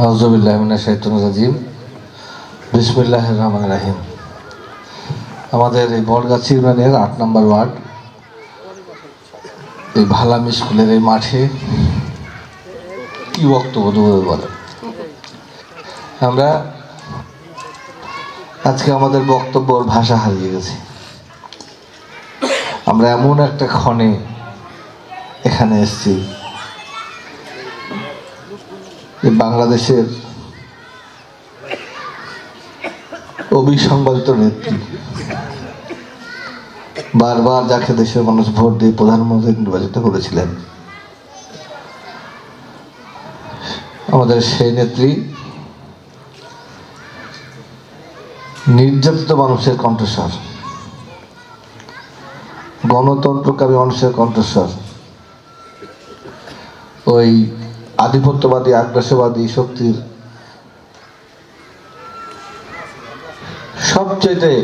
আউযুবিল্লাহি মিনাশ শাইতানির রাজিম। বিসমিল্লাহির রহমানির রহিম। আমাদের এই বটগাছি ইউনিয়নের ৮ নম্বর ওয়ার্ড, এই ভালামি স্কুলের এই মাঠে কি বক্তব্য দেবো বলেন। আমরা আজকে আমাদের বক্তব্যর ভাষা হারিয়ে গেছি। আমরা এমন একটা ক্ষণে এখানে এসেছি, বাংলাদেশের অবিসংবাদিত নেত্রী, বারবার যাকে দেশের মানুষ ভোট দিয়ে প্রধানমন্ত্রী নির্বাচিত করেছিলেন, আমাদের সেই নেত্রী নির্যাতিত মানুষের কণ্ঠস্বর, গণতন্ত্রকামী মানুষের কণ্ঠস্বর, ওই আধিপত্যবাদী আগ্রাসবাদী শক্তির সবচেয়ে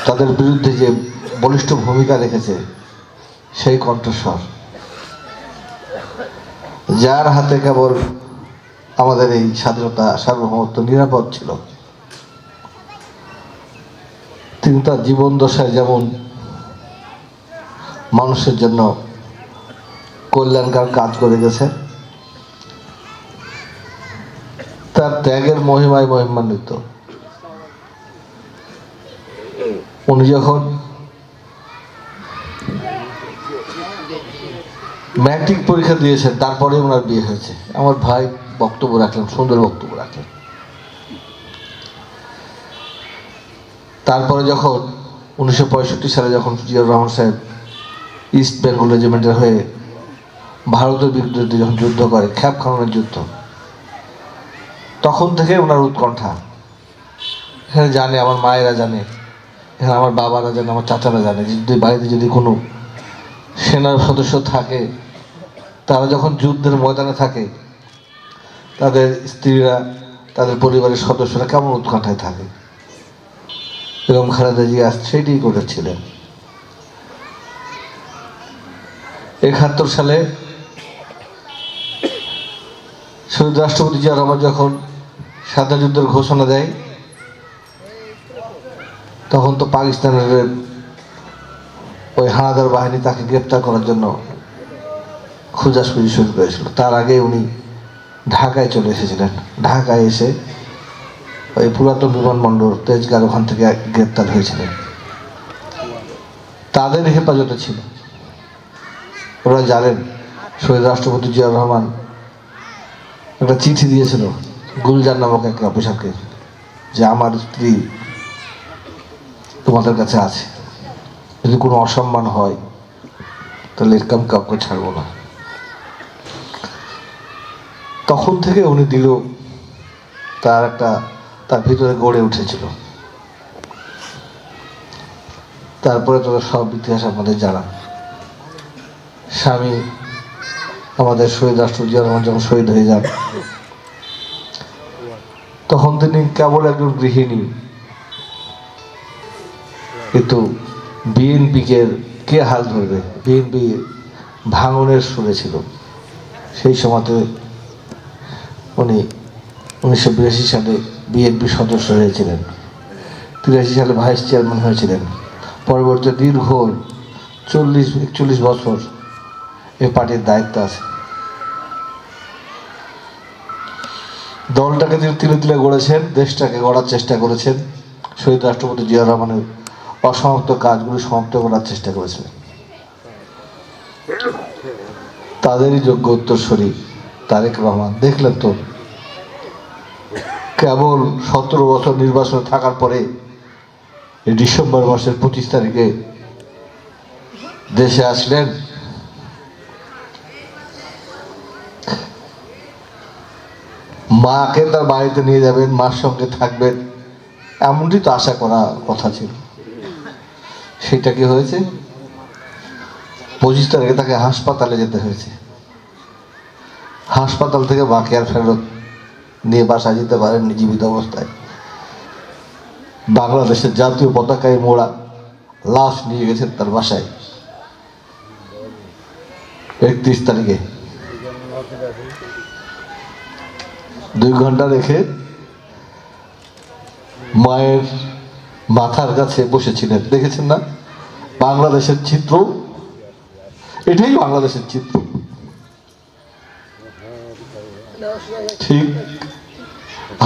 তাদের বিরুদ্ধে যে বলিষ্ঠ ভূমিকা রেখেছে সেই কণ্ঠস্বর, যার হাতে কেবল আমাদের এই স্বাধীনতা সার্বভৌমত্ব নিরাপদ ছিল, তিনি তার জীবন দশায় যেমন মানুষের জন্য কল্যাণকর কাজ করে গেছে, তার ত্যাগের মহিমায় মহিমান্বিত। উনি যখন ম্যাট্রিক পরীক্ষা দিয়েছেন, তারপরে ওনার বিয়ে হয়েছে। আমার ভাই বক্তব্য রাখলেন, সুন্দর বক্তব্য রাখলেন। তারপরে যখন 1965 সালে যখন জিয়াউর রহমান সাহেব ইস্ট বেঙ্গল রেজিমেন্টের হয়ে ভারতের বিরুদ্ধে যখন যুদ্ধ করে, খ্যাপ খাননের যুদ্ধ, তখন থেকে ওনার উৎকণ্ঠা। এখানে জানে, আমার মায়েরা জানে, এখানে আমার বাবারা জানে, আমার চাচারা জানে, যদি বাড়িতে যদি কোনো সেনার সদস্য থাকে, তারা যখন যুদ্ধের ময়দানে থাকে, তাদের স্ত্রীরা, তাদের পরিবারের সদস্যরা কেমন উৎকণ্ঠায় থাকে। এবং খালেদা জিয়া সেটাই করেছিলেন। ৭১ সালে শহীদ রাষ্ট্রপতি জিয়া রহমান যখন স্বাধীনতা যুদ্ধের ঘোষণা দেয়, তখন তো পাকিস্তানের ওই হানাদার বাহিনী তাকে গ্রেপ্তার করার জন্য খোঁজাখুঁজি শুরু করেছিল। তার আগে উনি ঢাকায় চলে এসেছিলেন। ঢাকায় এসে ওই পুরাতন বিমানবন্দর তেজগাঁও, ওখান থেকে গ্রেপ্তার হয়েছিলেন। তাদের হেফাজতে ছিল। ওরা জানেন শহীদ রাষ্ট্রপতি জিয়াউর রহমান একটা চিঠি দিয়েছিল গুলজার নামক এক অফিসারকে, যে আমার স্ত্রী তোমাদের কাছে আছে, যদি কোনো অসম্মান হয় তাহলে এরকম কাউকে ছাড়বো না। তখন থেকে উনি দিল, তার ভিতরে গড়ে উঠেছিল। তারপরে তোরা সব ইতিহাস আমাদের জানা। স্বামী আমাদের শহীদ রাষ্ট্রপতি জিয়া রহমান যখন শহীদ হয়ে যান, তখন তিনি কেবল একজন গৃহিণী, কিন্তু বিএনপিকে কে হাল ধরবে? বিএনপি ভাঙনের সুরে ছিল। সেই সময়তে উনি 1982 সালে বিএনপি সদস্য হয়েছিলেন, 83 সালে ভাইস চেয়ারম্যান হয়েছিলেন। পরবর্তী দীর্ঘ 40-41 বছর এই পার্টির দায়িত্ব আছে। দলটাকে তিনি তিলে তিলে গড়েছেন, দেশটাকে গড়ার চেষ্টা করেছেন। শহীদ রাষ্ট্রপতি জিয়া রহমানের অসমাপ্ত কাজগুলো সমাপ্ত করার চেষ্টা করেছিলেন। তাদেরই যোগ্য উত্তরসূরি তারেক রহমান। দেখলেন তো, কেবল 17 বছর নির্বাচনে থাকার পরে এই ডিসেম্বর মাসের 25 তারিখে দেশে আসলেন। মাকে তার বাড়িতে নিয়ে যাবেন, মার সঙ্গে থাকবেন, এমনটি তো আশা করা কথা ছিল। সেটা কি হয়েছে? 25 তারিখে তাকে হাসপাতালে যেতে হয়েছে। হাসপাতাল থেকে মাকে আর ফেরত নিয়ে বাসায় যেতে পারেননি জীবিত অবস্থায়। বাংলাদেশের জাতীয় পতাকায় মোড়া লাশ নিয়ে গেছেন তার বাসায় 31 তারিখে। 2 ঘন্টা রেখে মায়ের মাথার কাছে বসেছিলেন। দেখেছেন না বাংলাদেশের চিত্র? এটাই বাংলাদেশের চিত্র। ঠিক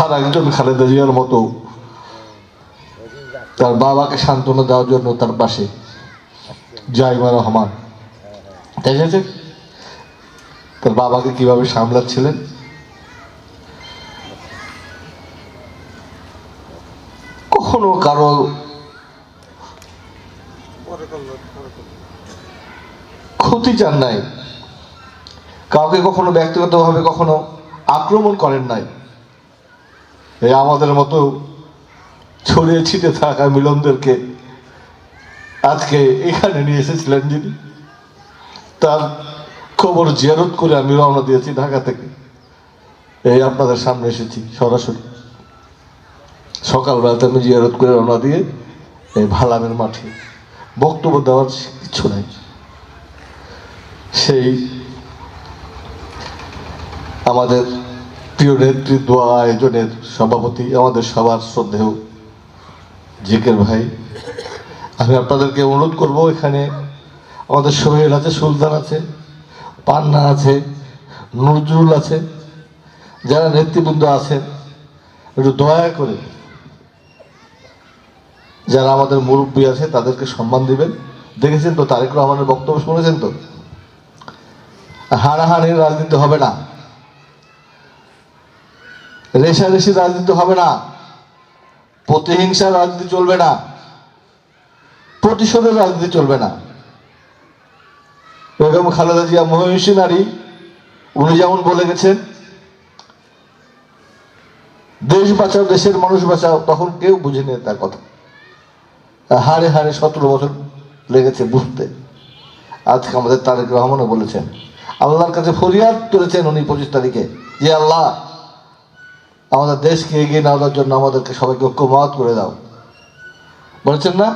আর একজন খালেদা জিয়ার মতো তার বাবাকে সান্ত্বনা দেওয়ার জন্য তার পাশে জাইমা রহমান, দেখেছে তার বাবাকে কিভাবে সামলাচ্ছিলেন। কখনো কারো ক্ষতি চান নাই, কাউকে কখনো ব্যক্তিগতভাবে কখনো আক্রমণ করেন নাই। এই আমাদের মতো ছড়িয়ে ছিটে থাকা মিলনদেরকে আজকে এখানে নিয়ে এসেছিলেন যিনি, তার খবর জিয়ারত করে আমি রওনা দিয়েছি ঢাকা থেকে। এই আপনাদের সামনে এসেছি সরাসরি। সকালবেলাতে আমি জিয়ারত করে রওনা দিয়ে এই ভালামের মাঠে বক্তব্য দেওয়ার কিছু নাই। সেই আমাদের প্রিয় নেত্রী দোয়া আয়োজনের সভাপতি, আমাদের সবার শ্রদ্ধেয় জিকের ভাই, আমি আপনাদেরকে অনুরোধ করব, এখানে আমাদের সোহেল আছে, সুলতান আছে, পান্না আছে, নজরুল আছে, যারা নেতৃবৃন্দ আছেন একটু দয়া করে যারা আমাদের মুরব্বী আছে তাদেরকে সম্মান দিবেন। দেখেছেন তো তারেক রহমানের বক্তব্য শুনেছেন তো? হানাহানির রাজনীতি হবে না, রেশারেশি রাজনীতি হবে না, প্রতিহিংসার রাজনীতি চলবে না, প্রতিশোধের রাজনীতি চলবে না। বেগম খালেদা জিয়া মহিষী নারী, উনি যেমন বলে গেছেন দেশ বাঁচাও, দেশের মানুষ বাঁচাও, তখন কেউ বুঝেনি তার কথা। হারে হারে 17 বছর লেগেছে বুঝতে। আজকে আমাদের তারেক রহমানও বলেছেন, আল্লাহর কাছে ফরিয়াদ করেছেন উনি 25 তারিখে, যে আল্লাহ আমাদের দেশকে এগিয়ে নেওয়ার জন্য আমাদেরকে সবাইকে ঐক্যমত করে দাও, বলেছেন না?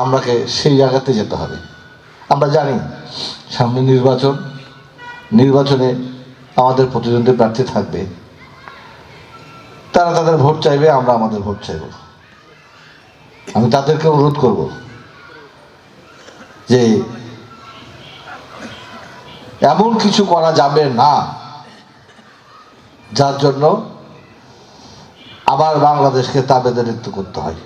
আমাকে সেই জায়গাতে যেতে হবে। আমরা জানি সামনে নির্বাচনে আমাদের প্রতিদ্বন্দ্বী প্রার্থী থাকবে, তারা তাদের ভোট চাইবে, আমরা আমাদের ভোট চাইব। আমি তাদেরকে অনুরোধ করব যে এমন কিছু করা যাবে না যার জন্য আবার বাংলাদেশকে তাবেদারিত্ব করতে হয়।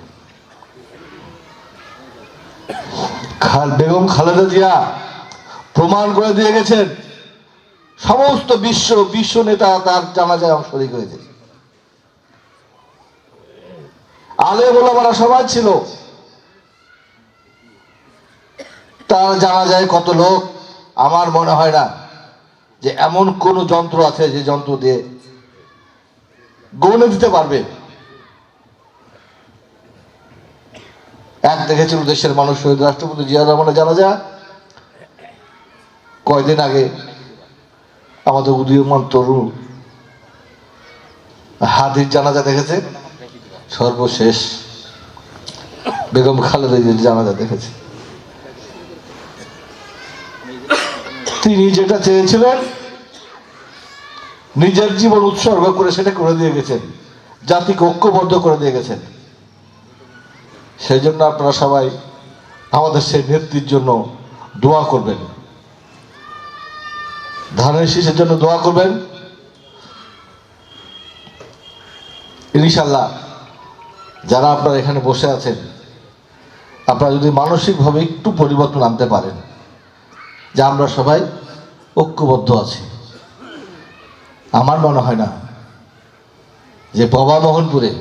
বেগম খালেদা জিয়া প্রমাণ করে দিয়ে গেছেন, সমস্ত বিশ্ব নেতা তার জানাজায় অংশগ্রহণ করেছে, আলেম ওলামারা সবাই ছিল। তার জানাজায় কত লোক, আমার মনে হয় না যে এমন কোন যন্ত্র আছে যে যন্ত্র দিয়ে গণে দিতে পারবে। এক দেখেছিল দেশের মানুষ শহীদ রাষ্ট্রপতি জিয়াউর রহমানের জানাজা, কয়দিন আগে আমাদের উদীয়মান তরুণ হাদির জানাজা দেখেছে, সর্বশেষ বেগম খালেদা জিয়ার জানাজা দেখেছে। তিনি যেটা চেয়েছিলেন নিজের জীবন উৎসর্গ করে সেটা করে দিয়ে গেছেন, জাতিকে ঐক্যবদ্ধ করে দিয়ে গেছেন। সেই জন্য আপনারা সবাই আমাদের সেই নেত্রীর জন্য দোয়া করবেন, ধানের শীষের জন্য দোয়া করবেন। ইনশাআল্লাহ যারা আপনারা এখানে বসে আছেন, আপনারা যদি মানসিকভাবে একটু পরিবর্তন আনতে পারেন, যে আমরা সবাই ঐক্যবদ্ধ আছি, আমার মনে হয় না যে বাবা মোহনপুরে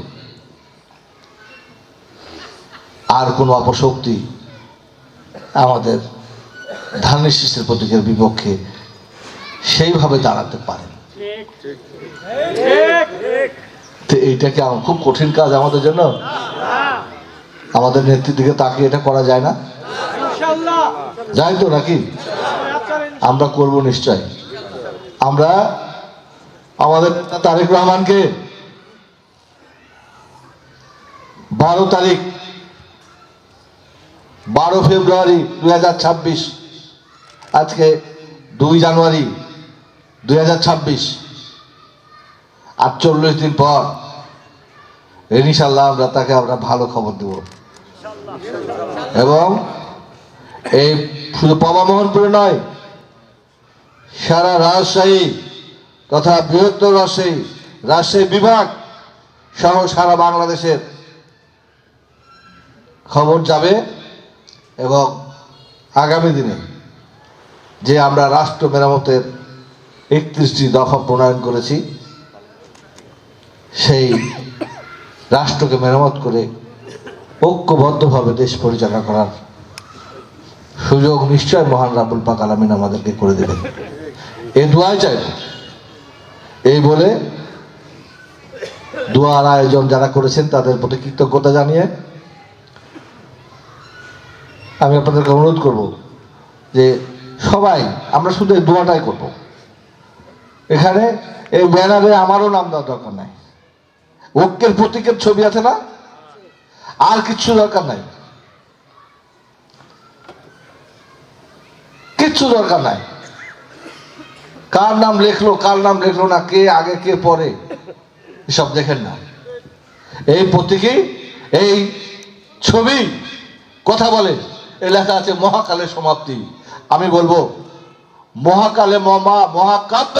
আর কোনো অপশক্তি আমাদের ধানের শীষের প্রতীকের বিপক্ষে সেইভাবে দাঁড়াতে পারে। তো এইটাকে আমার খুব কঠিন কাজ আমাদের জন্য, আমাদের নেত্রীর দিকে তাকিয়ে এটা করা যায় না? যায় তো নাকি? আমরা করব নিশ্চয়। আমরা আমাদের তারেক রহমানকে 12 ফেব্রুয়ারি 2026, আজকে 2 জানুয়ারি 2026, আর 40 দিন পর ইনশাল্লাহ আমরা ভালো খবর দেব। এবং এই শুধু বাবা মোহনপুরে নয়, সারা রাজশাহী তথা বৃহত্তর রাজশাহী বিভাগ সহ সারা বাংলাদেশের খবর যাবে। এবং আগামী দিনে যে আমরা রাষ্ট্র মেরামতের 31টি দফা প্রণয়ন করেছি, সেই রাষ্ট্রকে মেরামত করে ঐক্যবদ্ধভাবে দেশ পরিচালনা করার সুযোগ নিশ্চয় মহান রাব্বুল পাক আলামিন আমাদেরকে করে দেবেন, এই দোয়াই চাই। এই বলে দোয়ার আয়োজন যারা করেছেন তাদের প্রতি কৃতজ্ঞতা জানিয়ে আমি আপনাদেরকে অনুরোধ করব যে সবাই আমরা শুধু এই দোয়াটাই করব। এখানে এই ব্যানারে আমারও নাম দেওয়ার দরকার নাই, ঐক্যের প্রতীকের ছবি আছে না, আর কিচ্ছু দরকার নাই, কিচ্ছু দরকার নাই। কার নাম লেখলো কার নাম লেখলো না, কে আগে কে পরে, এসব দেখেন না। এই প্রতীকী এই ছবি কথা বলে, এই লেখা আছে মহাকালের সমাপ্তি। আমি বলবো মহাকালে মহাকাব্য